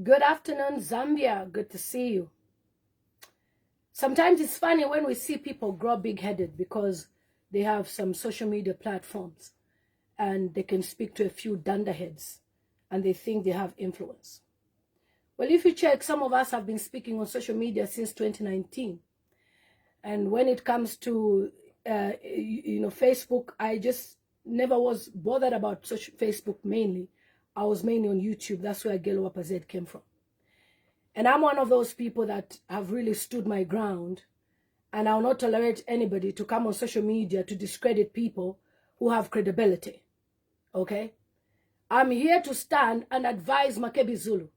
Good afternoon, Zambia. Good to see you. Sometimes it's funny when we see people grow big-headed because they have some social media platforms and they can speak to a few dunderheads and they think they have influence. Well, if you check, some of us have been speaking on social media since 2019. And when it comes to, Facebook, I just never was bothered about Facebook mainly. I was mainly on YouTube. That's where Gelo Wapazed came from. And I'm one of those people that have really stood my ground, and I'll not tolerate anybody to come on social media to discredit people who have credibility, okay? I'm here to stand and advise Makebi Zulu.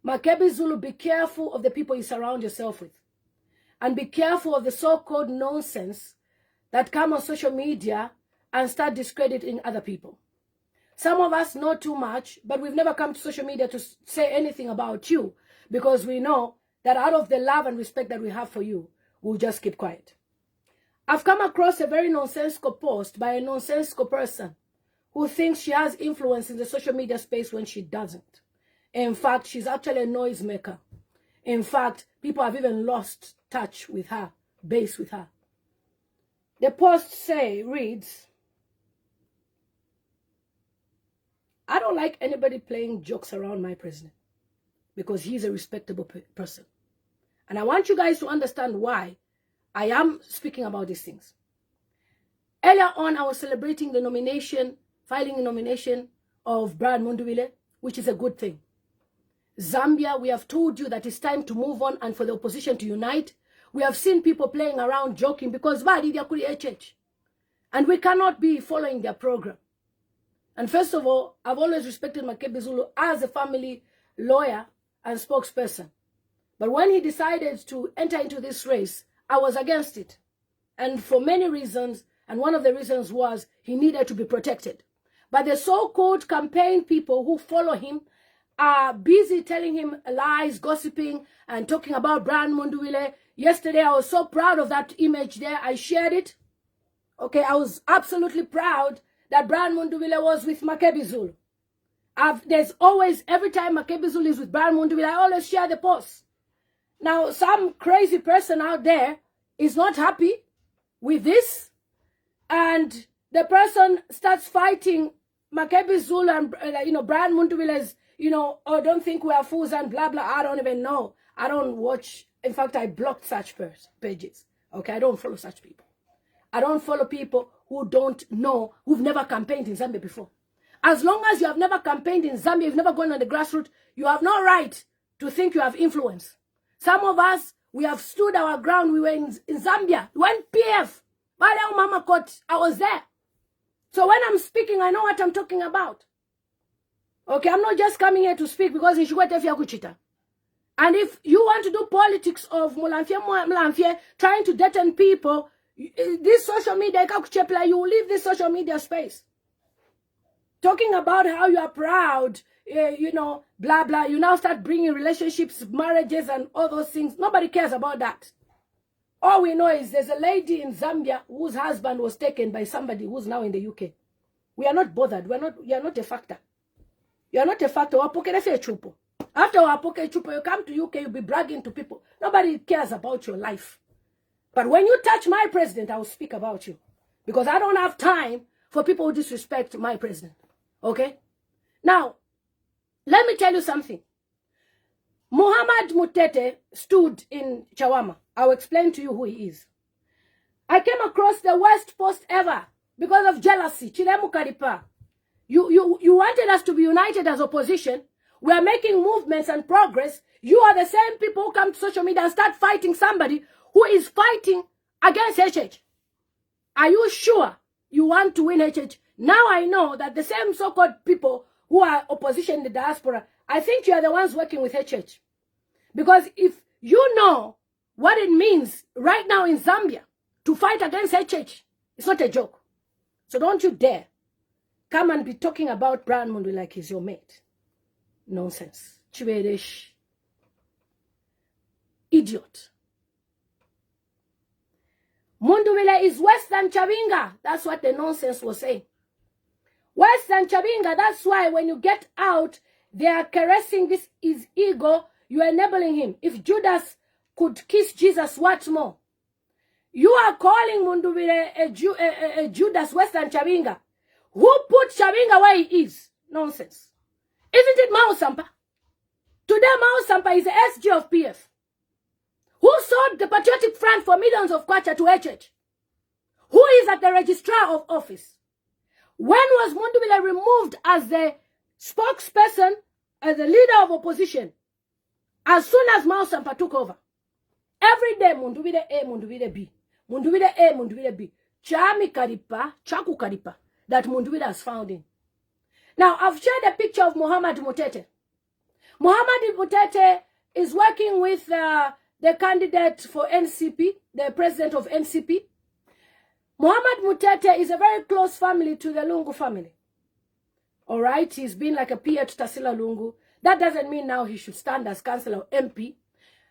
Makebi Zulu, be careful of the people you surround yourself with. And be careful of the so-called nonsense that come on social media and start discrediting other people. Some of us know too much, but we've never come to social media to say anything about you because we know that out of the love and respect that we have for you, we'll just keep quiet. I've come across a very nonsensical post by a nonsensical person who thinks she has influence in the social media space when she doesn't. In fact, she's actually a noisemaker. In fact, people have even lost touch with her, base with her. The post reads, I don't like anybody playing jokes around my president because he's a respectable person. And I want you guys to understand why I am speaking about these things. Earlier on, I was celebrating the filing the nomination of Brian Mundubile, which is a good thing. Zambia, we have told you that it's time to move on and for the opposition to unite. We have seen people playing around, joking because and we cannot be following their program. And first of all, I've always respected Makebi Zulu as a family lawyer and spokesperson. But when he decided to enter into this race, I was against it. And for many reasons, and one of the reasons was he needed to be protected. But the so-called campaign people who follow him are busy telling him lies, gossiping, and talking about Brian Mundubile. Yesterday, I was so proud of that image there. I shared it. Okay, I was absolutely proud that Brian Mundubile was with Makebi Zulu. There's always, every time Makebi Zulu is with Brian Mundubile, I always share the post. Now, some crazy person out there is not happy with this, and the person starts fighting Makebi Zulu and, Brian Mundubile's, oh, don't think we are fools and blah, blah. I don't even know. I don't watch. In fact, I blocked such pages. Okay, I don't follow such people. I don't follow people who don't know, who've never campaigned in Zambia before. As long as you have never campaigned in Zambia, you've never gone on the grassroots, you have no right to think you have influence. Some of us, we have stood our ground. We were in Zambia. When PF, Mama Court, I was there. So when I'm speaking, I know what I'm talking about. Okay, I'm not just coming here to speak because in Shugwete Fiakuchita. And if you want to do politics of Mulamfie, trying to detain people, this social media, you will leave this social media space. Talking about how you are proud, blah, blah. You now start bringing relationships, marriages, and all those things. Nobody cares about that. All we know is there's a lady in Zambia whose husband was taken by somebody who's now in the UK. We are not bothered. You are not a factor. You are not a factor. After you come to UK, you'll be bragging to people. Nobody cares about your life. But when you touch my president, I will speak about you. Because I don't have time for people who disrespect my president. Okay? Now, let me tell you something. Muhammad Mutete stood in Chawama. I'll explain to you who he is. I came across the worst post ever because of jealousy. Chilemu Karipa. You wanted us to be united as opposition. We are making movements and progress. You are the same people who come to social media and start fighting somebody who is fighting against HH. Are you sure you want to win HH? Now I know that the same so-called people who are opposition in the diaspora, I think you are the ones working with HH. Because if you know what it means right now in Zambia to fight against HH, it's not a joke. So don't you dare come and be talking about Brian Mundu like he's your mate. Nonsense. Chiberesh. Idiot. Mundubile is worse than Chabinga. That's what the nonsense was saying. Worse than Chabinga. That's why when you get out, they are caressing his ego. You are enabling him. If Judas could kiss Jesus, what more? You are calling Mundubile a Judas Western Chabinga. Who put Chabinga where he is? Nonsense. Isn't it Mao Sampa? Today Mao Sampa is the SG of PF. Who sold the Patriotic Front for millions of kwacha to HH? Who is at the registrar of office? When was Mundubile removed as the spokesperson, as the leader of opposition? As soon as Mao Sampa took over. Every day, Mundubile A, Mundubile B. Mundubile A, Mundubile B. Chami Karipa, Chaku Karipa, that Mundubile has found in. Now, I've shared a picture of Mohamed Mutete. Mohamed Mutete is working with the candidate for NCP, the president of NCP. Mohamed Mutete is a very close family to the Lungu family. All right, he's been like a peer to Tarsila Lungu. That doesn't mean now he should stand as councillor or MP.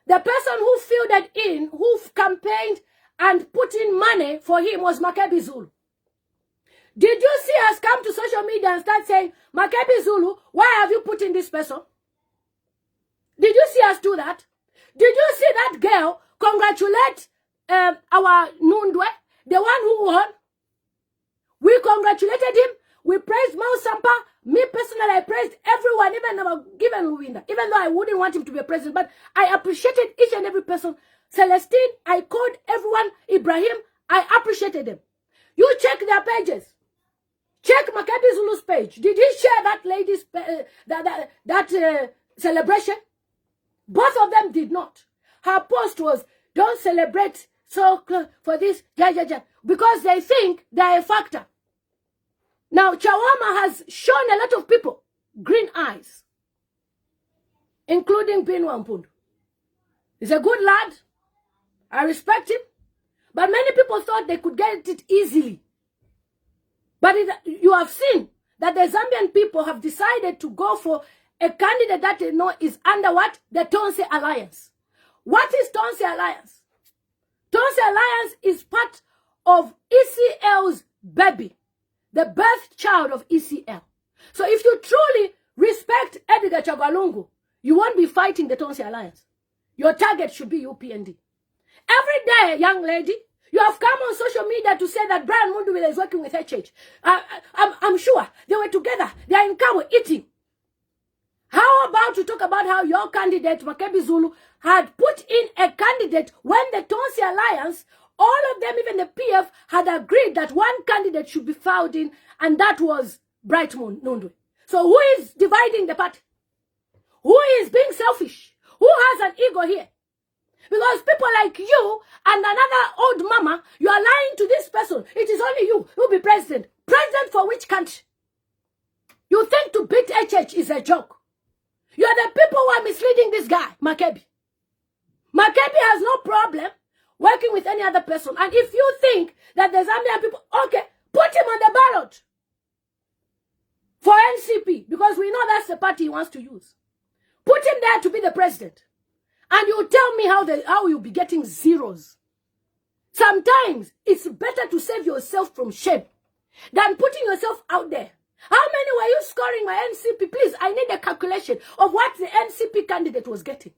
The person who fielded in, who campaigned and put in money for him was Makebi Zulu. Did you see us come to social media and start saying, Makebi Zulu, why have you put in this person? Did you see us do that? Did you see that girl congratulate our Nundwe, the one who won? We congratulated him. We praised Mao Sampa. Me personally, I praised everyone, even Luwinda, even though I wouldn't want him to be a president, but I appreciated each and every person. Celestine, I called everyone. Ibrahim, I appreciated them. You check their pages. Check Makebi Zulu's page. Did he share that lady's celebration? Both of them did not. Her post was, don't celebrate so for this, because they think they're a factor. Now, Chawama has shown a lot of people green eyes, including Binwa Mpundu. He's a good lad. I respect him. But many people thought they could get it easily. But you have seen that the Zambian people have decided to go for a candidate that they know is under what? The Tonse Alliance. What is Tonse Alliance? Tonse Alliance is part of ECL's baby, the birth child of ECL. So if you truly respect Edgar Chagwalungu, you won't be fighting the Tonse Alliance. Your target should be UPND. Every day, young lady, you have come on social media to say that Brian Mundubile is working with HH. I'm sure they were together. They are in Kawe eating. How about to talk about how your candidate, Makebi Zulu, had put in a candidate when the Tonse Alliance, all of them, even the PF, had agreed that one candidate should be found in, and that was Bright Nundwe. So who is dividing the party? Who is being selfish? Who has an ego here? Because people like you and another old mama, you are lying to this person. It is only you who will be president. President for which country? You think to beat HH is a joke. You are the people who are misleading this guy, Makebi. Makebi has no problem working with any other person. And if you think that the Zambian people, okay, put him on the ballot for NCP, because we know that's the party he wants to use. Put him there to be the president. And you tell me how you'll be getting zeros. Sometimes it's better to save yourself from shame than putting yourself out there. How many were you scoring my NCP? Please, I need a calculation of what the NCP candidate was getting.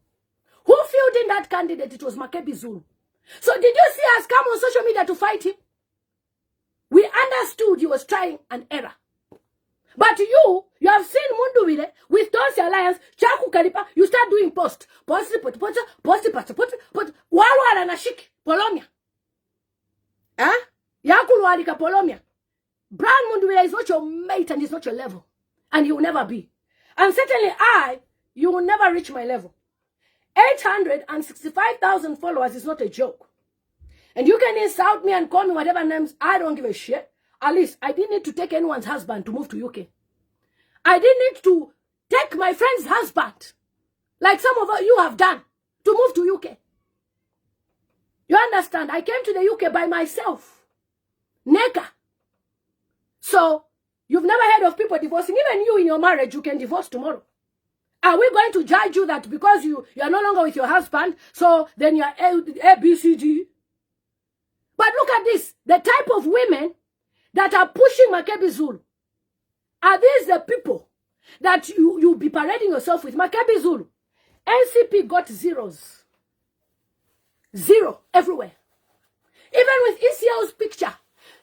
Who filled in that candidate? It was Makebi Zulu. So did you see us come on social media to fight him? We understood he was trying an error. But you have seen Mundubile with Tonse Alliance, Chaku Karipa, you start doing post, Walwala na shiki, Polomia. Yakulu alika Polomia. Brian Mundubile is not your mate and he's not your level. And he will never be. And certainly you will never reach my level. 865,000 followers is not a joke. And you can insult me and call me whatever names, I don't give a shit. At least, I didn't need to take anyone's husband to move to UK. I didn't need to take my friend's husband, like some of you have done, to move to UK. You understand? I came to the UK by myself. Neka. So, you've never heard of people divorcing. Even you in your marriage, you can divorce tomorrow. Are we going to judge you that because you are no longer with your husband, so then you're A, B, C, D? But look at this. The type of women that are pushing Makebi Zulu. Are these the people that you'll be parading yourself with. Makebi Zulu. NCP got zeros. Zero everywhere. Even with ECL's picture,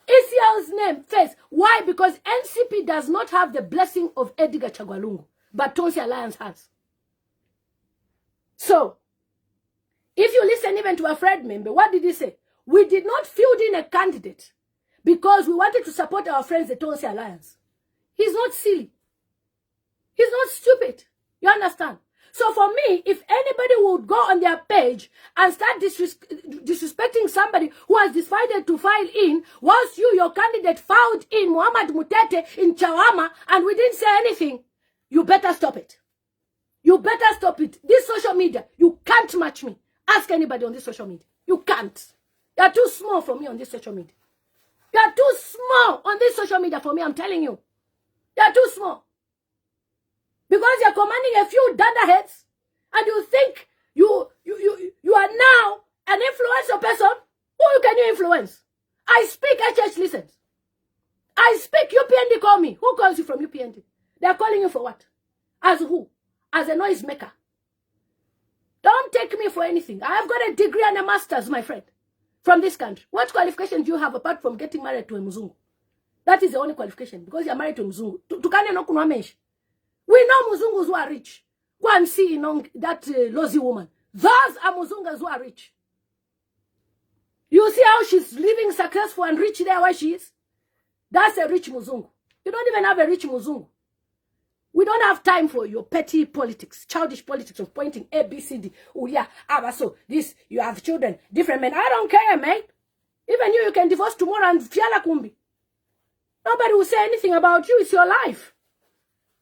ECL's name, face. Why? Because NCP does not have the blessing of Edgar Chagwalungu, but Tonsi Alliance has. So, if you listen even to a Fred member, what did he say? We did not field in a candidate because we wanted to support our friends, the Tonsi Alliance. He's not silly. He's not stupid. You understand? So for me, if anybody would go on their page and start disrespecting somebody who has decided to file in, whilst you, your candidate, filed in Muhammad Mutete in Chawama and we didn't say anything, you better stop it. You better stop it. This social media, you can't match me. Ask anybody on this social media. You can't. You are too small for me on this social media. You are too small on this social media for me, I'm telling you. You are too small. Because you're commanding a few dunderheads and you think you are now an influential person. Who can you influence? I speak, HH listens. I speak, UPND call me. Who calls you from UPND? They're calling you for what? As who? As a noise maker. Don't take me for anything. I have got a degree and a master's, my friend, from this country. What qualification do you have apart from getting married to a Muzungu? That is the only qualification, because you're married to a Muzungu. We know Muzungus who are rich. Go and see that Lozi woman. Those are Muzungas who are rich. You see how she's living successful and rich there where she is? That's a rich Muzungu. You don't even have a rich Muzungu. We don't have time for your petty politics, childish politics of pointing A, B, C, D. Oh yeah, so this, you have children, different men. I don't care, mate. Even you can divorce tomorrow and fiala kumbi. Nobody will say anything about you. It's your life.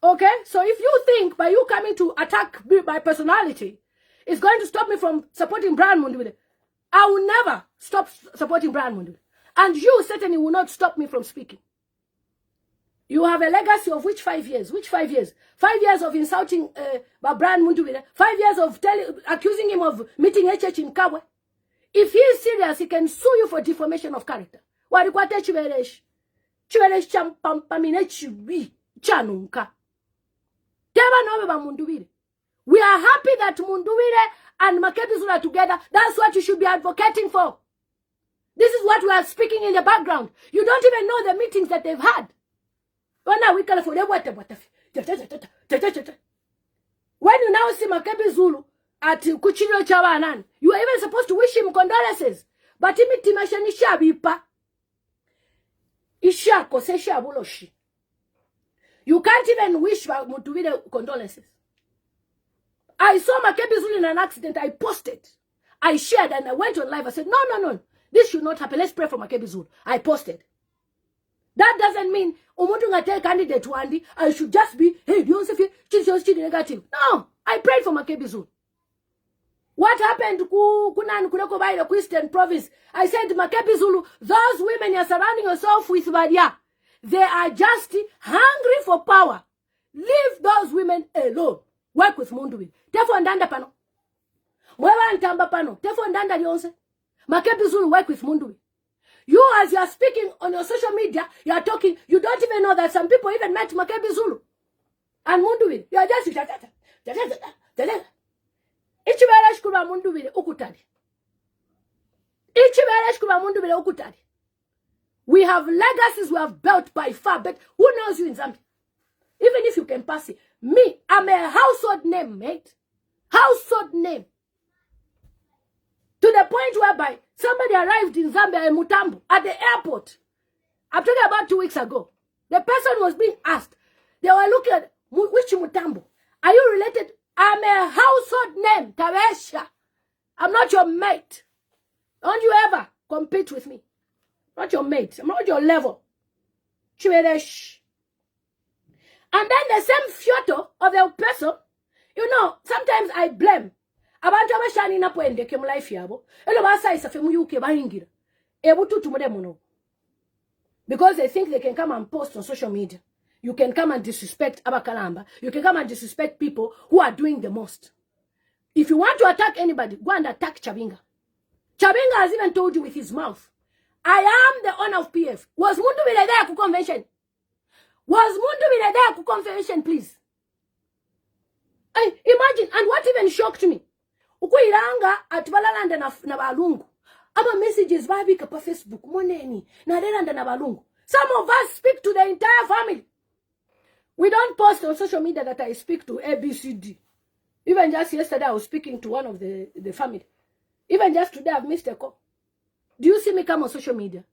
Okay? So if you think by you coming to attack my personality is going to stop me from supporting Brian Mundubile, I will never stop supporting Brian Mundubile. And you certainly will not stop me from speaking. You have a legacy of which 5 years? Which 5 years? 5 years of insulting Brian Mundubile. 5 years of accusing him of meeting HH in Kabwe. If he is serious, he can sue you for defamation of character. Warikwate chiveresh. Chiveresh champampamine chiwi. Chanunka. We are happy that Mundubile and Makebi Zulu are together. That's what you should be advocating for. This is what we are speaking in the background. You don't even know the meetings that they've had. When you now see Makebi Zulu at Kuchino Chawanan, you are even supposed to wish him condolences. But imitimashani bipa. Isha kosesha buloshi. You can't even wish Mundubile condolences. I saw Makebi Zulu in an accident. I posted. I shared and I went on live. I said, no. This should not happen. Let's pray for Makebi Zulu. I posted. That doesn't mean candidate Wandi, I should just be, hey, negative. No, I prayed for Makebi Zulu. What happened to Christian province? I said, Makebi Zulu, those women you're surrounding yourself with, they are just hungry for power. Leave those women alone. Work with Mundubile. Tefo ndanda pano. Mwewa ntamba pano. Tefo ndanda lionse. Makebi Zulu work with Mundubile. You, as you are speaking on your social media, you are talking, you don't even know that some people even met Makebi Zulu and Mundubile. You are just Ichibere shkuba Mundubile ukutadi. Ichibere shkuba Mundubile ukutadi. We have legacies we have built by far, but who knows you in Zambia? Even if you can pass it. Me, I'm a household name, mate. Household name. To the point whereby somebody arrived in Zambia in Mutambo at the airport. I'm talking about 2 weeks ago. The person was being asked. They were looking at, which Mutambo? Are you related? I'm a household name, Taresha. I'm not your mate. Don't you ever compete with me. Not your mate. I'm not your level. Chiveresh. And then the same photo of the person, you know, sometimes I blame. Abantu abashani napoende ke mu life yabo. Elo basa isafe mu UK bahingira. Ebututu mudemono. Because they think they can come and post on social media. You can come and disrespect Abakalamba. You can come and disrespect people who are doing the most. If you want to attack anybody, go and attack Chabinga. Chabinga has even told you with his mouth, I am the owner of PF. Was Mundubile there ku convention? Was Mundubile there ku convention, please? even shocked me. Ukuilanga atibalanda na balungu. Aba messages babika pa Facebook moneni na relanda na balungu. Some of us speak to the entire family. We don't post on social media that I speak to ABCD. Even just yesterday, I was speaking to one of the family. Even just today, I've missed a call. Do you see me come on social media?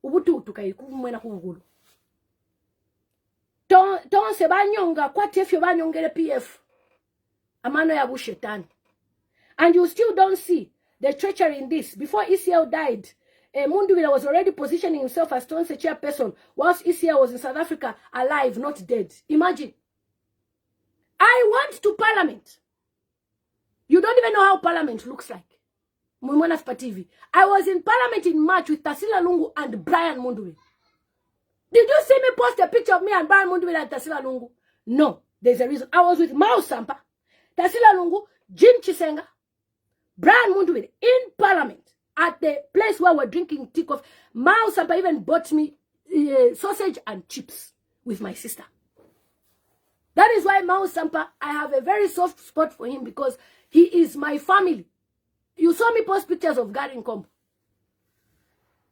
Ubutu tukaikumwena kugulu. Ton se banyonga kwa tefyo banyongele PF. Amano ya bushetani. And you still don't see the treachery in this. Before ECL died, Mundubile was already positioning himself as Tonse chairperson, whilst ECL was in South Africa, alive, not dead. Imagine. I went to Parliament. You don't even know how Parliament looks like. Mumona TV. I was in Parliament in March with Tasila Lungu and Brian Mundubile. Did you see me post a picture of me and Brian Mundubile and Tasila Lungu? No, there's a reason. I was with Mao Sampa, Tasila Lungu, Jim Chisenga, Brian Mundubile in Parliament at the place where we're drinking tea coffee. Mao Sampa even bought me sausage and chips with my sister. That is why Mao Sampa, I have a very soft spot for him because he is my family. You saw me post pictures of Garin Combo.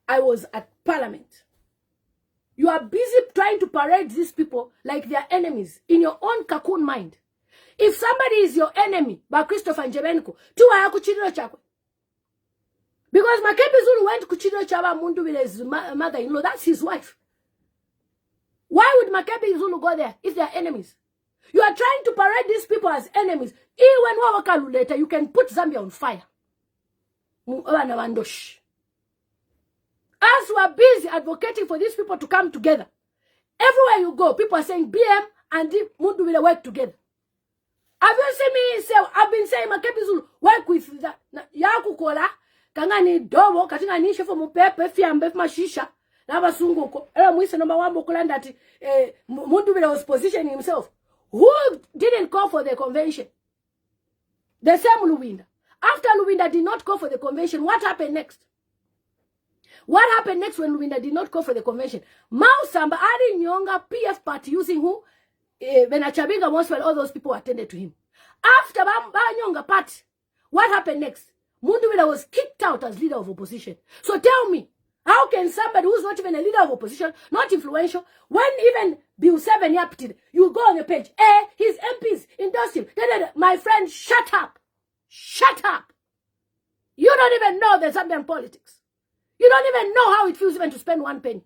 I was at Parliament. You are busy trying to parade these people like they are enemies in your own cocoon mind. If somebody is your enemy, by Christopher and Jebenko, tuwa kuchidro chakwe. Because Makebi Zulu went to kuchidro chaba Mundubile's mother-in-law. That's his wife. Why would Makebi Zulu go there if they are enemies? You are trying to parade these people as enemies. Even when later, you can put Zambia on fire. As we are busy advocating for these people to come together, everywhere you go, people are saying BM and Mundubile work together. Have you seen me say, I've been saying Makebi Zulu work with that. Yaku kola, kangani dobo, katinga nishe for mupepe, fiambe, mashisha, naba sunguko. Ela mwise number one bokulan that Mundubile was positioning himself. Who didn't call for the convention? The same Luwinda. After Luwinda did not call for the convention, what happened next? What happened next when Luwinda did not call for the convention? Mao Samba, Ari Nyonga, PF party using who? Benachabinga Moswell, all those people attended to him. After Nyonga party, what happened next? Mundubile was kicked out as leader of opposition. So tell me, how can somebody who's not even a leader of opposition, not influential, when even Bill 7 happened, you go on the page, his MPs endorsed him. My friend, shut up. Shut up. You don't even know the Zambian politics. You don't even know how it feels even to spend 1 penny.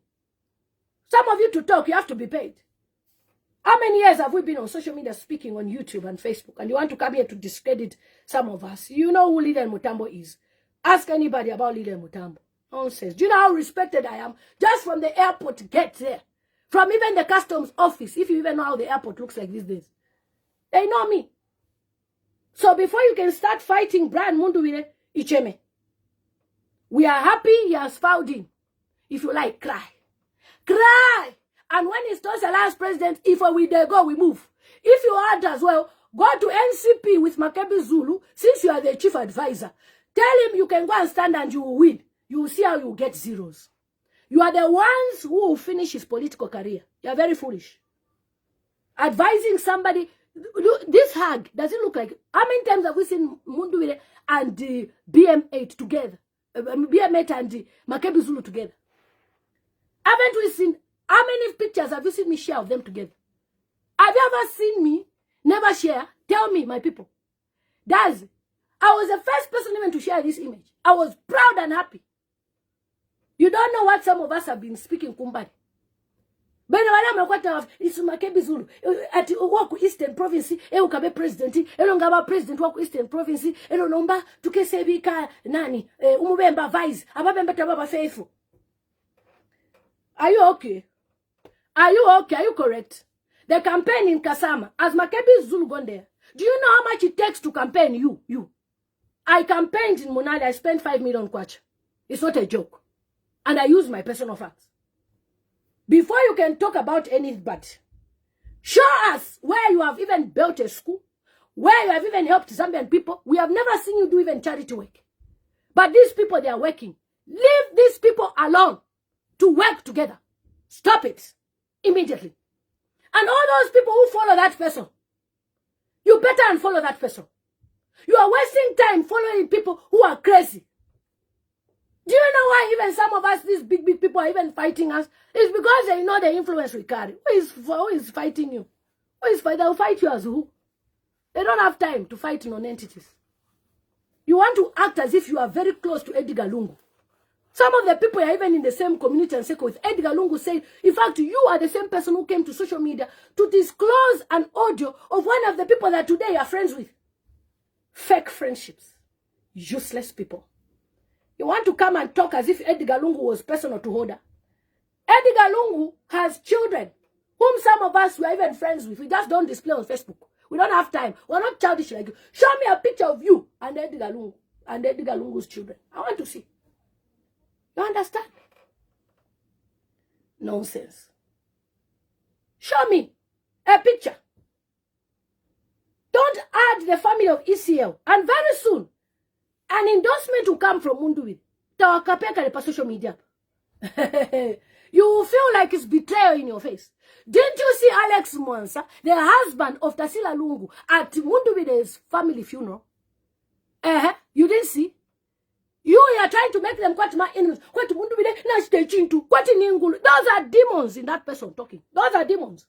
Some of you to talk, you have to be paid. How many years have we been on social media speaking on YouTube and Facebook? And you want to come here to discredit some of us? You know who Lillian Mutambo is. Ask anybody about Lillian Mutambo. Nonsense. Do you know how respected I am? Just from the airport to get there. From even the customs office. If you even know how the airport looks like these days. They know me. So before you can start fighting Brian Mundubile, Icheme. We are happy he has found him. If you like, cry. Cry! And when he's the last president, if we there go, we move. If you want as well, go to NCP with Makebi Zulu, since you are the chief advisor. Tell him you can go and stand and you will win. You will see how you get zeros. You are the ones who will finish his political career. You are very foolish. Advising somebody, this hag, does it look like, how many times have we seen Mundubile and BM8 together? BM8 and Makebi Zulu together? Haven't we seen, how many pictures have you seen me share of them together? Have you ever seen me never share? Tell me, my people. I was the first person even to share this image. I was proud and happy. You don't know what some of us have been speaking kumbari. But it's Makebi Zulu. At Waku Eastern Province, ukabe president, elongaba president Waku Eastern Province, elonomba tukesebika nani, umubemba vice, ababemba tababa faithful. Are you okay? Are you okay? Are you correct? The campaign in Kasama, as Makebi Zulu gone there, do you know how much it takes to campaign you? I campaigned in Monali, I spent 5 million kwacha. It's not a joke. And I use my personal facts. Before you can talk about anybody, show us where you have even built a school, where you have even helped Zambian people. We have never seen you do even charity work. But these people, they are working. Leave these people alone to work together. Stop it immediately. And all those people who follow that person, you better unfollow that person. You are wasting time following people who are crazy. Do you know why even some of us, these big people, are even fighting us? It's because they know the influence we carry. Who is fighting you? They'll fight you as who? They don't have time to fight non-entities. You want to act as if you are very close to Edgar Lungu. Some of the people are even in the same community and circle with Edgar Lungu saying, in fact, you are the same person who came to social media to disclose an audio of one of the people that today you are friends with. Fake friendships. Useless people. You want to come and talk as if Edgar Lungu was personal to Hoda. Edgar Lungu has children whom some of us were even friends with. We just don't display on Facebook. We don't have time. We're not childish like you. Show me a picture of you and Edgar Lungu and Edgar Lungu's children. I want to see. You understand? Nonsense. Show me a picture. Don't add the family of ECL. And very soon, an endorsement will come from Mundubile. Tawakapeka social media. You will feel like it's betrayal in your face. Didn't you see Alex Mwansa, the husband of Tasila Lungu, at Mundubile's family funeral? You didn't see? You are trying to make them quite my enemies. Quite Mundubile, quite Ningulu. Those are demons in that person talking. Those are demons.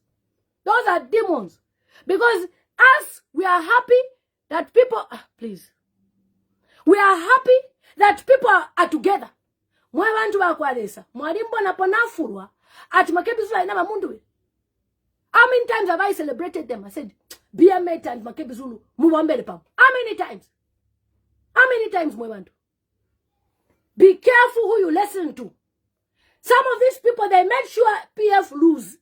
Those are demons. Because us, we are happy that people, please. We are happy that people are together. Mwabantu bakwalesa. Mwalimbo na ponafurwa. At Makebi Zulu na Mundubile. How many times have I celebrated them? I said, be a mate and Makebi Zulu. Muwambele pam. How many times? How many times, Mwabantu? Be careful who you listen to. Some of these people, they made sure PF lose.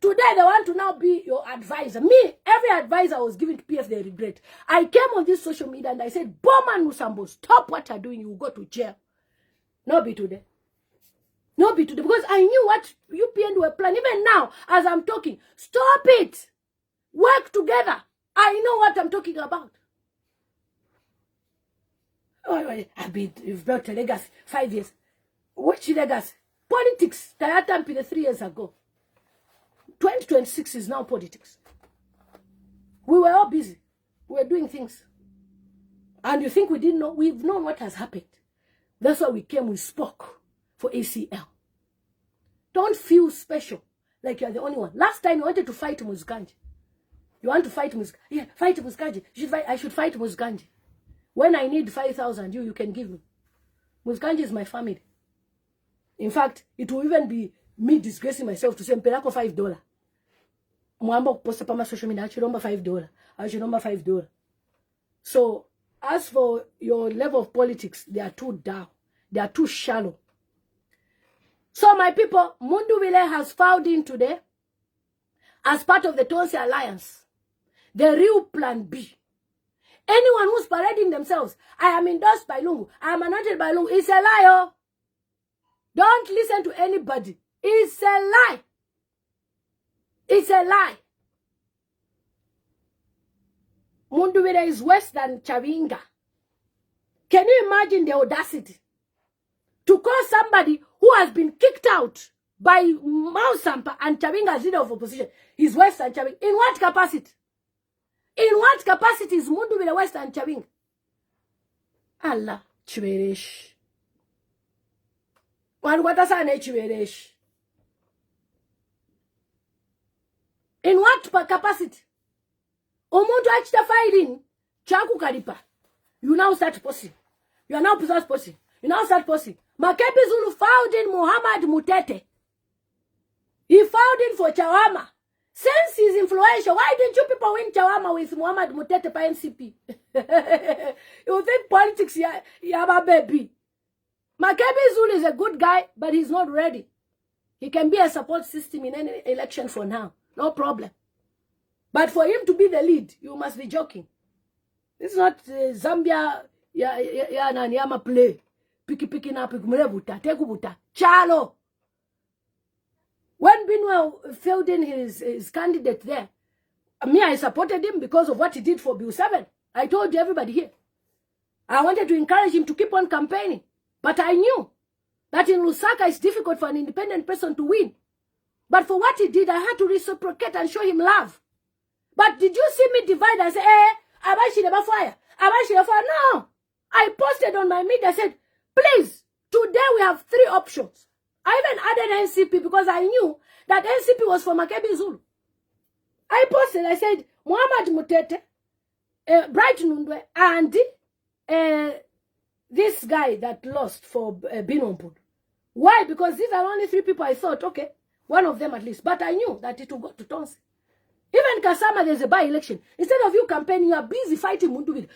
Today, they want to now be your advisor. Me, every advisor I was giving to PF, they regret. I came on this social media and I said, Bowman Musambo, stop what you're doing. You will go to jail. Not be today. Not be today. Because I knew what UPN were planning. Even now, as I'm talking, stop it. Work together. I know what I'm talking about. You've built a legacy 5 years. Which legacy? Politics. Tayatampi 3 years ago. 2026 is now politics. We were all busy. We were doing things. And you think we didn't know? We've known what has happened. That's why we came, we spoke for ACL. Don't feel special like you're the only one. Last time you wanted to fight Muzganji. You want to fight Muzganji? Yeah, fight Muzganji. I should fight Muzganji. When I need 5,000, you can give me. Muzganji is my family. In fact, it will even be me disgracing myself to say, Mpelako $5. Mwamba kuposta pa social media, I should number $5. I should number $5. So, as for your level of politics, they are too down. They are too shallow. So, my people, Mundubile has filed in today as part of the Tonsi Alliance, the real plan B. Anyone who's parading themselves, I am endorsed by Lungu, I am anointed by Lungu, it's a lie. Don't listen to anybody. It's a lie. It's a lie. Mundubile is worse than Chavinga. Can you imagine the audacity to call somebody who has been kicked out by Mausampa and Chavinga as leader of opposition? He's worse than Chavinga. In what capacity? In what capacity is Mundubile worse than Chavinga? Allah, Chiveresh. In what capacity? Omuntu achita filing chaku kalipa. You now start posting. You are now posting. You now start posting. Makebi Zulu filed in Muhammad Mutete. He filed in for Chawama. Since he's influential, why didn't you people win Chawama with Muhammad Mutete by NCP? You think politics, yaba baby. Makebi Zulu is a good guy, but he's not ready. He can be a support system in any election for now. No problem. But for him to be the lead, you must be joking. This is not Zambia, Nanyama play. Piki na pikumrebuta, tekubuta. Chalo. When Binwell filled in his candidate there, I supported him because of what he did for Bill 7. I told everybody here. I wanted to encourage him to keep on campaigning. But I knew that in Lusaka it's difficult for an independent person to win. But for what he did, I had to reciprocate and show him love. But did you see me divide and say, Abashi never fire? No. I posted on my media, I said, please, today we have 3 options. I even added NCP because I knew that NCP was for Makebi Zulu. I posted, I said, Muhammad Mutete, Bright Nundwe, and this guy that lost for Binompud. Why? Because these are only 3 people I thought, okay, one of them at least. But I knew that it would go to Tonsi. Even Kasama, there's a by-election. Instead of you campaigning, you are busy fighting Mundubile.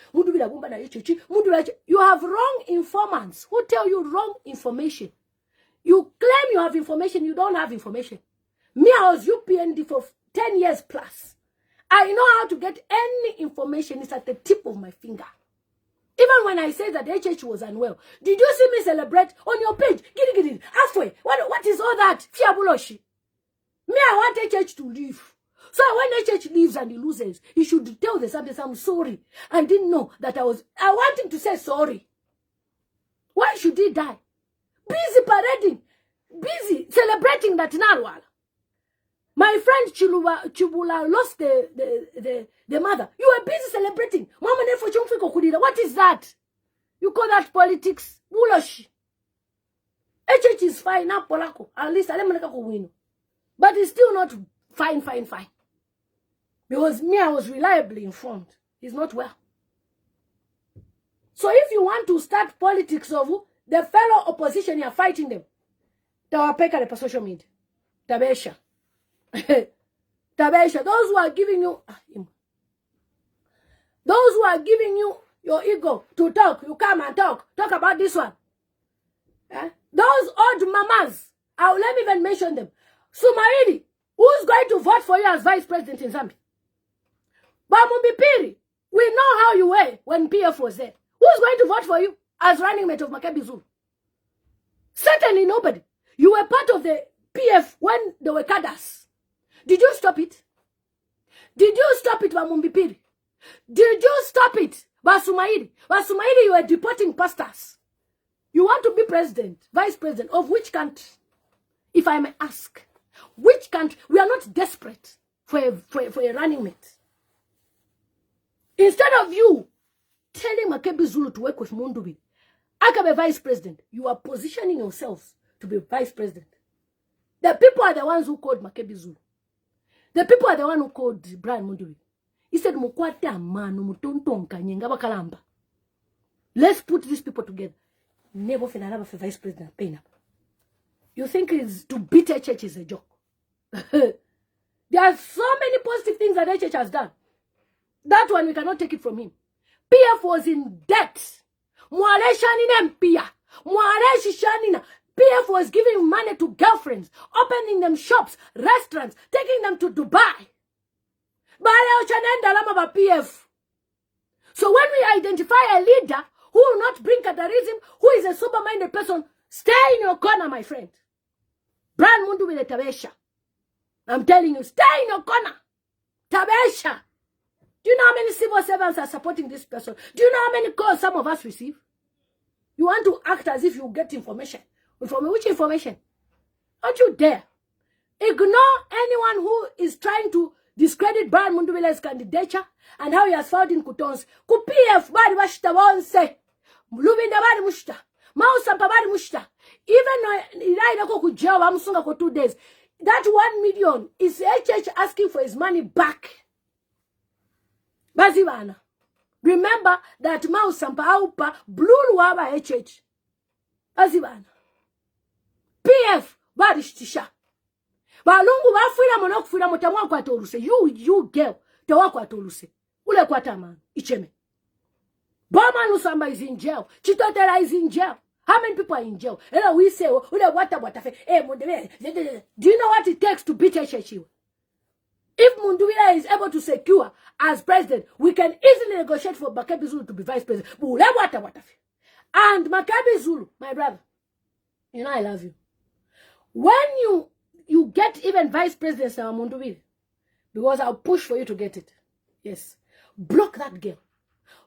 You have wrong informants who tell you wrong information. You claim you have information, you don't have information. Me, I was UPND for 10 years plus. I know how to get any information. It's at the tip of my finger. Even when I said that HH was unwell, did you see me celebrate on your page? Giddy, halfway. What is all that? Fiabuloshi. Me, I want HH to leave. So when HH leaves and he loses, he should tell the Zambians, I'm sorry. I didn't know that I want him to say sorry. Why should he die? Busy parading. Busy celebrating that Narwal. My friend Chubula lost the mother. You are busy celebrating. What is that? You call that politics? Buloshi. HH is fine now, Polako. At least I win. But it's still not fine. Because me, I was reliably informed. He's not well. So if you want to start politics of the fellow opposition, you're fighting them. Tawapeka the social media. Tabesha. Tabesha. Those who are giving you your ego to talk, you come and talk about this one. Those old mamas, let me even mention them. Sumaidi, who's going to vote for you as vice president in Zambia? Mundubile, we know how you were when PF was there. Who's going to vote for you as running mate of Makebi Zulu? Certainly nobody. You were part of the PF when they were cadres. Did you stop it? Did you stop it, Mundubile? Did you stop it, Basumaidi? Basumaidi, you were deporting pastors. You want to be president, vice president of which country? If I may ask, which country? We are not desperate for a running mate. Instead of you telling Makebi Zulu to work with Mundubile, I can be vice president. You are positioning yourselves to be vice president. The people are the ones who called Makebi Zulu. The people are the ones who called Brian Mundubile. He said, let's put these people together. Never for vice president. You think it's to beat HH is a joke. There are so many positive things that HH has done. That one, we cannot take it from him. PF was in debt. PF was giving money to girlfriends, opening them shops, restaurants, taking them to Dubai. PF. So when we identify a leader who will not bring cadarism, who is a sober-minded person, stay in your corner, my friend. Brian Mundubile Tabesha. I'm telling you, stay in your corner. Tabesha. Do you know how many civil servants are supporting this person? Do you know how many calls some of us receive? You want to act as if you get information. Which information? Don't you dare. Ignore anyone who is trying to discredit Brian Mundubile's candidature and how he has failed in Kutons. PF bari washita wonse. Lubinda bari mushita. Mausampa bari mushita. Even ilaida ko kujawa bamusunga for 2 days. That 1 million is HH asking for his money back. Bazivana. Remember that Mausampa aupa blue waba HH. Bazivana. PF bari shtisha. Balungu bafira mono kufira mutamwa kwa toluse. You girl, tewa kwa toluse. Ule kwa taman, icheme. Boma Lusamba is in jail. Chitotela is in jail. How many people are in jail? And we say, do you know what it takes to beat HHU? If Mundubile is able to secure as president, we can easily negotiate for Makebi Zulu to be vice president. And Makebi Zulu, my brother, you know I love you. When you get even vice president Mundubile, because I'll push for you to get it. Yes. Block that girl.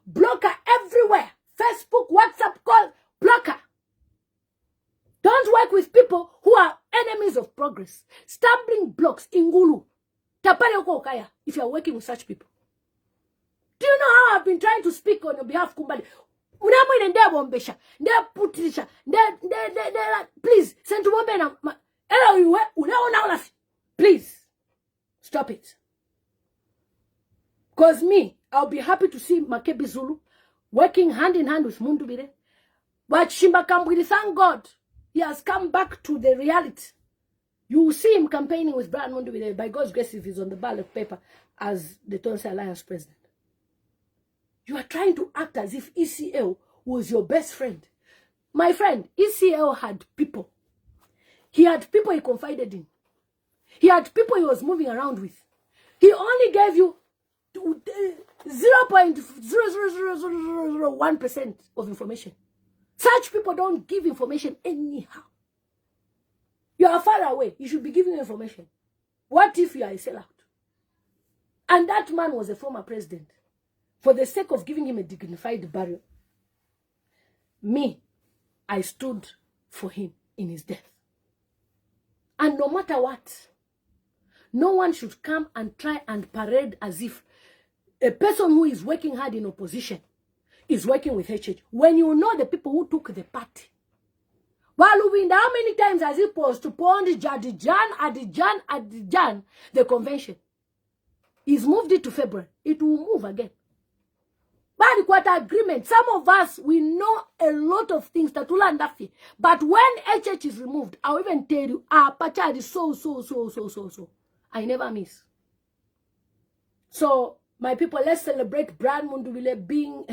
Block her everywhere. Facebook, WhatsApp call, block her. Don't work with people who are enemies of progress. Stumbling blocks in Gulu. Tapare uko ukaya if you are working with such people. Do you know how I've been trying to speak on your behalf, Kumbali. Please, send to please, stop it. Because me, I'll be happy to see Makebi Zulu working hand in hand with Mundubile. But Shimba Kambwili, thank God, he has come back to the reality. You will see him campaigning with Brian Mundubile, by God's grace, if he's on the ballot paper as the Tonse Alliance president. You are trying to act as if ECL was your best friend. My friend, ECL had people. He had people he confided in. He had people he was moving around with. He only gave you 0.00001% of information. Such people don't give information anyhow. You are far away. You should be giving information. What if you are a sellout? And that man was a former president. For the sake of giving him a dignified burial, me, I stood for him in his death. And no matter what, no one should come and try and parade as if a person who is working hard in opposition is working with HH. When you know the people who took the party. How many times has he postponed Adijan, the convention? He's moved it to February. It will move again. But what agreement? Some of us, we know a lot of things that will end up. But when HH is removed, I'll even tell you, Pachad is so. I never miss. So, my people, let's celebrate Brian Mundubile being,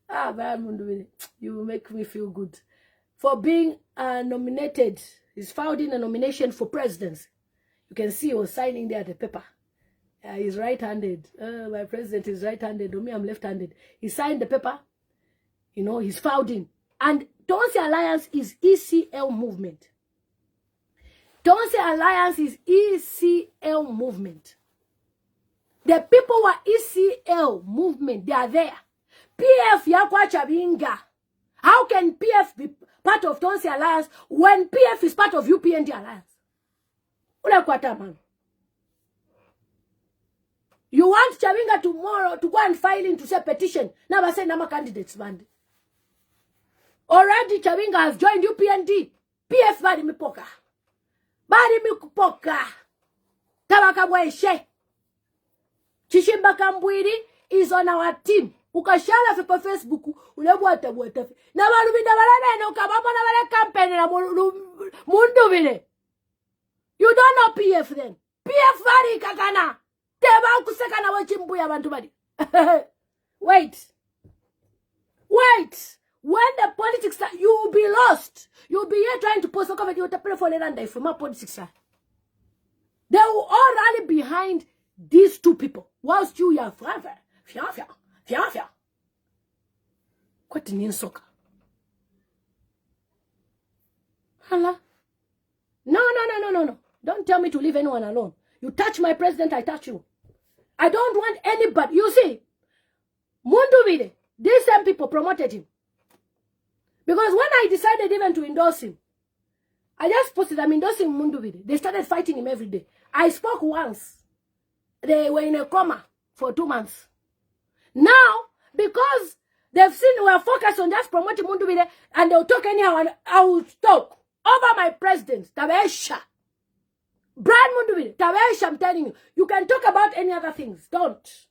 Brian Mundubile, you make me feel good. For being nominated, he's filed in a nomination for presidency. You can see he was signing there the paper. He's right-handed. My president is right-handed. Me, I'm left-handed. He signed the paper. You know, he's filed in. And Tonse Alliance is ECL movement. Tonse Alliance is ECL movement. The people who are ECL movement, they are there. PF yakwa chabinga. How can PF be part of Tonse Alliance when PF is part of UPND Alliance? Unakwata man. You want Chabinga tomorrow to go and file in to say petition. Now I say nama candidates band. Already Chabinga has joined UPND. PF badi mipoka. Badi mipoka. Tabaka bweshe. Chishimba Kambwiri is on our team. Ukashala for Facebook. Ulebuata buata. Na balubinda balana no kababa na bale campaign na Mundubile. You don't know PF then. PF badi kakana. Wait. When the politics start, you will be lost. You will be here trying to post a comment. You will pray for Lelanda from my politics. They will all rally behind these two people. Whilst you are fia. What in soccer? Hala. No. Don't tell me to leave anyone alone. You touch my president, I touch you. I don't want anybody. You see, Mundubile, these same people promoted him. Because when I decided even to endorse him, I just posted, I'm endorsing Mundubile. They started fighting him every day. I spoke once. They were in a coma for 2 months. Now, because they've seen we're focused on just promoting Mundubile, and they'll talk anyhow, and I will talk over my president, Tabesha. Brian Mundubile, Tabesha, I'm telling you, you can talk about any other things. Don't.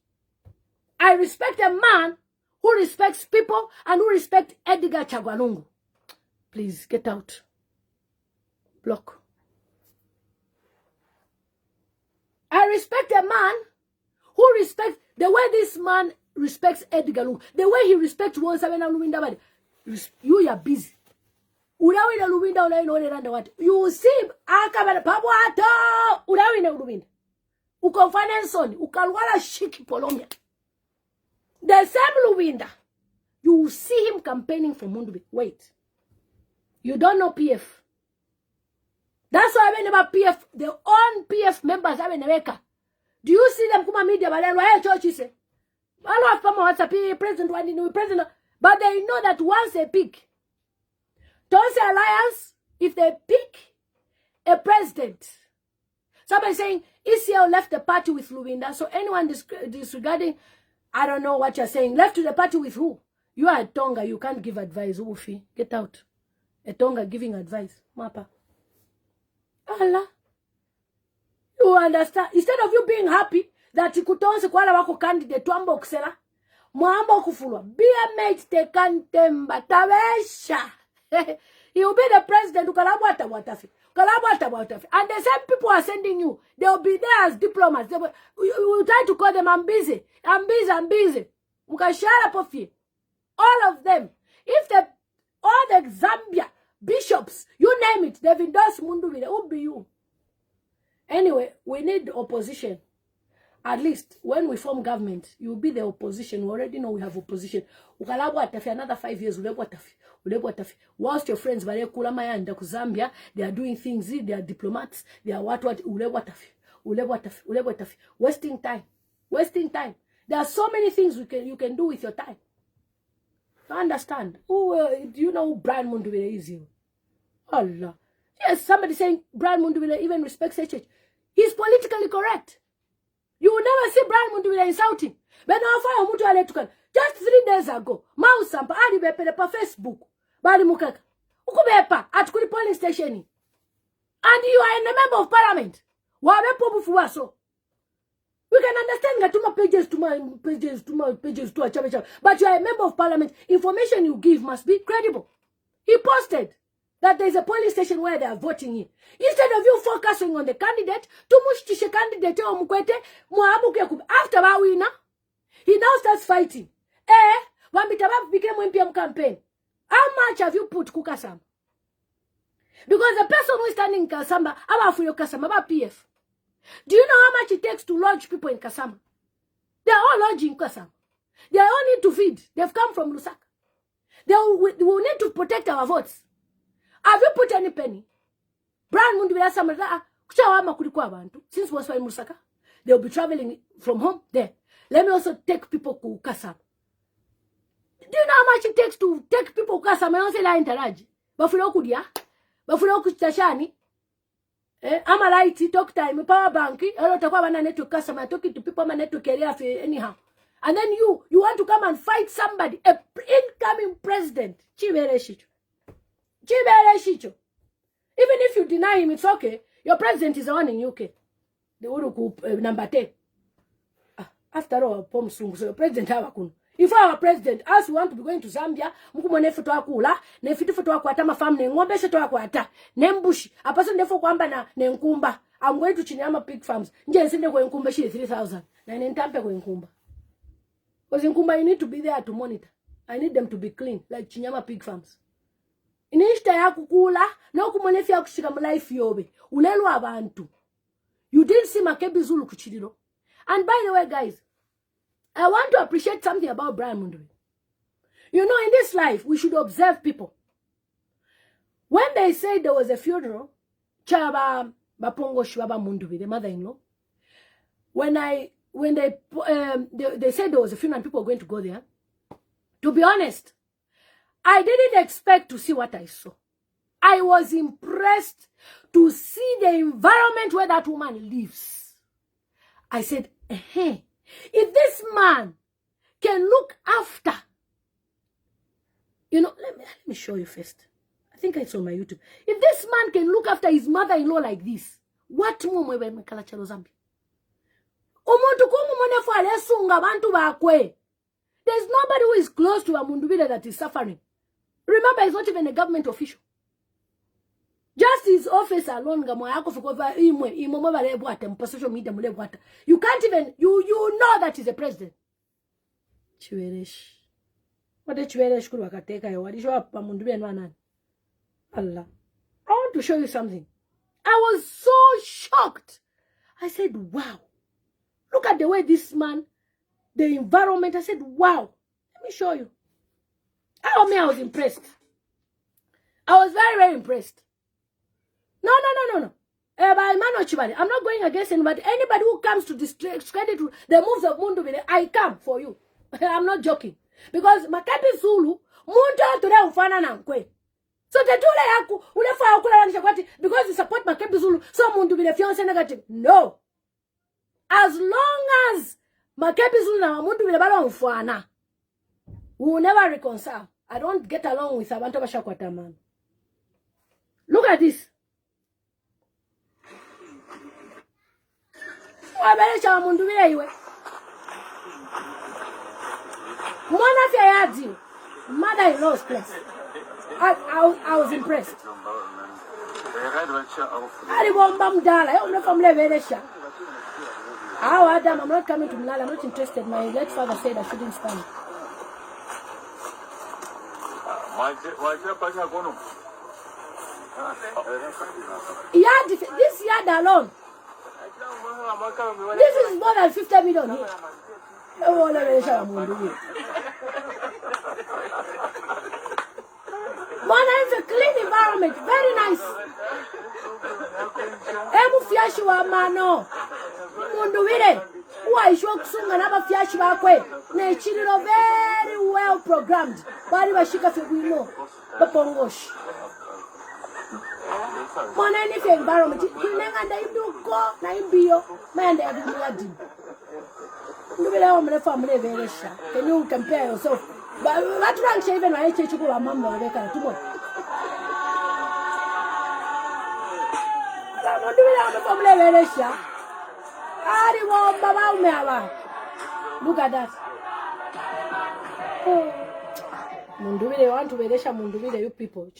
I respect a man who respects people and who respects Edgar Chagwanungu. Please, get out. Block. I respect a man who respects the way this man respects Edgar Lungu. The way he respects one seven and Luminda. You are busy. You see, akabana pabuato. Udawina Luminda. Ukonfane son. Ukalwala shiki polomia. The same Luminda. You will see him campaigning for Mundubile. Wait. You don't know PF. That's why I mean about PF. The own PF members have in America. Do you see them come media? But church say, I love WhatsApp president one president, but they know that once they pick Tonse Alliance, if they pick a president, somebody saying ECL left the party with Luminda, so anyone disregarding I don't know what you're saying. Left to the party with who? You are a Tonga. You can't give advice. Ufi. Get out. A Tonga giving advice. Mapa. Allah. You understand? Instead of you being happy that you could onse kwa wako candidate tuamba okusela, muamba okufulwa. Be a mate te kantemba tabesha. He will be the president. And the same people are sending you. They will be there as diplomats. You will try to call them, I'm busy. I'm busy. All of them. If all the Zambia bishops, you name it, they've endorsed Mundubile. It will be you. Anyway, we need opposition. At least when we form government, you will be the opposition. We already know we have opposition. Another 5 years, whilst your friends Zambia, they are doing things, they are diplomats, they are wasting time. There are so many things you can do with your time. You understand? Do you know who Brian Mundubile is? Allah. Yes, somebody saying Brian Mundubile even respects HH. He's politically correct. You will never see Brian Mundubile insulting. Just 3 days ago, Mausampa ali bepele pa Facebook. Bali mukaka. Ukubepa at kuli polling station. And you are a member of parliament. Wabepo bufuwaso. We can understand that pages to a chapter. But you are a member of parliament. Information you give must be credible. He posted that there is a polling station where they are voting in. Instead of you focusing on the candidate, candidate after our winner, he now starts fighting. Became MPM campaign. How much have you put Kukasam? Because the person who is standing in Kasamba, about PF. Do you know how much it takes to lodge people in Kasama? They are all lodging in Kasama. They all need to feed. They've come from Lusaka. They will need to protect our votes. Have you put any penny? Brian Mundubile since was in Lusaka, they'll be traveling from home there. Let me also take people to Kasama. Do you know how much it takes to take people to Kasama? I don't say la interact. Bafulo kudia. Bafulo kuchashani. I'm a light talk time, power bank. I don't talk about my network customer, talking to people, my network area anyhow. And then you want to come and fight somebody, a incoming president. Even if you deny him, it's okay. Your president is the one in UK. The Uruku number 10. After all, Pom Sung, so president Hawakun. If our president, as we want to be going to Zambia, mukumone foto akula, ne fiti foto akwata mafamne, ngombe shoto akwata, nembushi, apaso ndefo kwamba na nkumba. I'm going to Chinyama pig farms. Nje nsende kwa nkumba shi 3,000. Na nentampe kwa nkumba. Because nkumba, you need to be there to monitor. I need them to be clean, like Chinyama pig farms. Inishta ya kukula, na ukumone fia kushika mlife yobe. Ulelu abantu. You didn't see Makebi Zulu kuchidiro. And by the way, guys, I want to appreciate something about Brian Mundubile. You know, in this life, we should observe people. When they say there was a funeral, Chaba Bapongo Shwaba Mundubile, the mother-in-law, when they said there was a funeral and people were going to go there, to be honest, I didn't expect to see what I saw. I was impressed to see the environment where that woman lives. I said, if this man can look after, you know, let me show you first. I think it's on my YouTube. If this man can look after his mother-in-law like this, what more mwe mekala chalo Zambia? Umuntu kumu mone fwale sunga bantu bakwe. There's nobody who is close to a Mundubile that is suffering. Remember, he's not even a government official. Just his office alone, you can't even, you know that he's a president. Allah. I want to show you something. I was so shocked. I said, wow. Look at the way this man, the environment. I said, wow. Let me show you. I was impressed. I was very, very impressed. No. I'm not going against anybody. Anybody who comes to discredit the moves of Mundubile, I come for you. I'm not joking. Because Makebi Zulu, Mundu ture ufana na nkwe. So the tule yaku, ulefa yakula nishakwati, because you support Makebi Zulu, so Mundubile fiance negative. No. As long as Makebi Zulu na Mundubile balo mfwana. We will never reconcile. I don't get along with abantu bashakwata man. Look at this. Waberesha Mundubile iwe. Mwana fia yadi. Mother-in-law's place. I was impressed. Adam, I'm not coming to Malala. I'm not interested. My late father said I shouldn't stand. This yard alone. This is more than 50 million here. Mona is a clean environment, very nice. Emu fiashi wa mano. Mundubile. Uwa isho kusunga naba fiashi wakwe. Ne chililo very well programmed. Bari washika febwino. Bapongoshi. Mona ni environment. Kulenga nda iduko na imbiyo. Mayanda ya bimiyadi. Mundubile wa mrefa mreveresha. Can you compare yourself? But what rank even when I check you go mama Rebecca tomorrow. Look at that. Mundubile want to veresha Mundubile you people.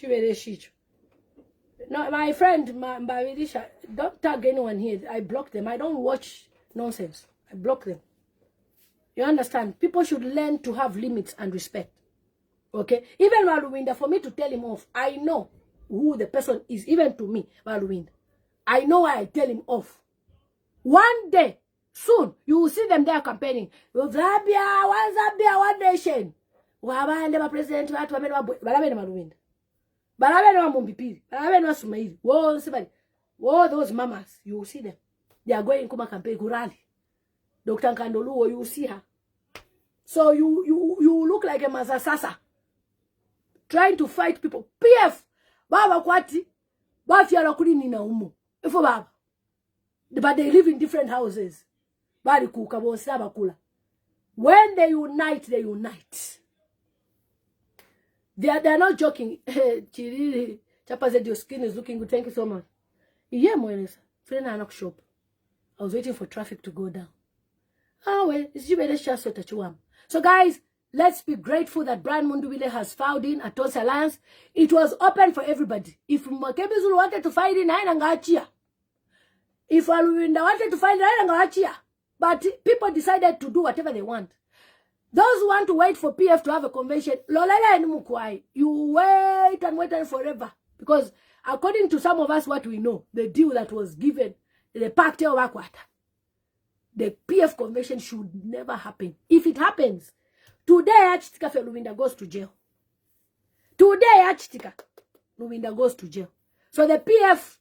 No, my friend Mbavirisha, don't tag anyone here. I block them. I don't watch nonsense. I block them. You understand? People should learn to have limits and respect. Okay? Even Waluwinda, for me to tell him off, I know who the person is, even to me, Waluwinda. I know why I tell him off. One day, soon, you will see them there campaigning. Zambia, one nation. Wabande president watu balabene Waluwinda. Balabene wa Mumbipili. Balabene wa Sumaili. Whoa, somebody. Whoa, those mamas, you will see them. They are going to campaign Gurali. Dr. Nkandoluo, you see her. So you look like a Mazasasa. Trying to fight people. PF. Baba kwati. Bafia kuli nina umu. Ifo baba. But they live in different houses. Bari kuka bosaba kula. When they unite, they unite. They are not joking. Chiriri. Chapa said your skin is looking good. Thank you so much. Yeah, Moenesa. Friend Anok shop. I was waiting for traffic to go down. So guys, let's be grateful that Brian Mundubile has filed in a Tos Alliance. It was open for everybody. If Makebi Zulu wanted to file in, if Waluwinda wanted to file in, but people decided to do whatever they want. Those who want to wait for PF to have a convention, you wait and wait forever. Because according to some of us, what we know, the deal that was given, the pact of Akwata, the PF convention should never happen. If it happens, today Achitika Luwinda goes to jail. Today Achitika Luwinda goes to jail. So the PF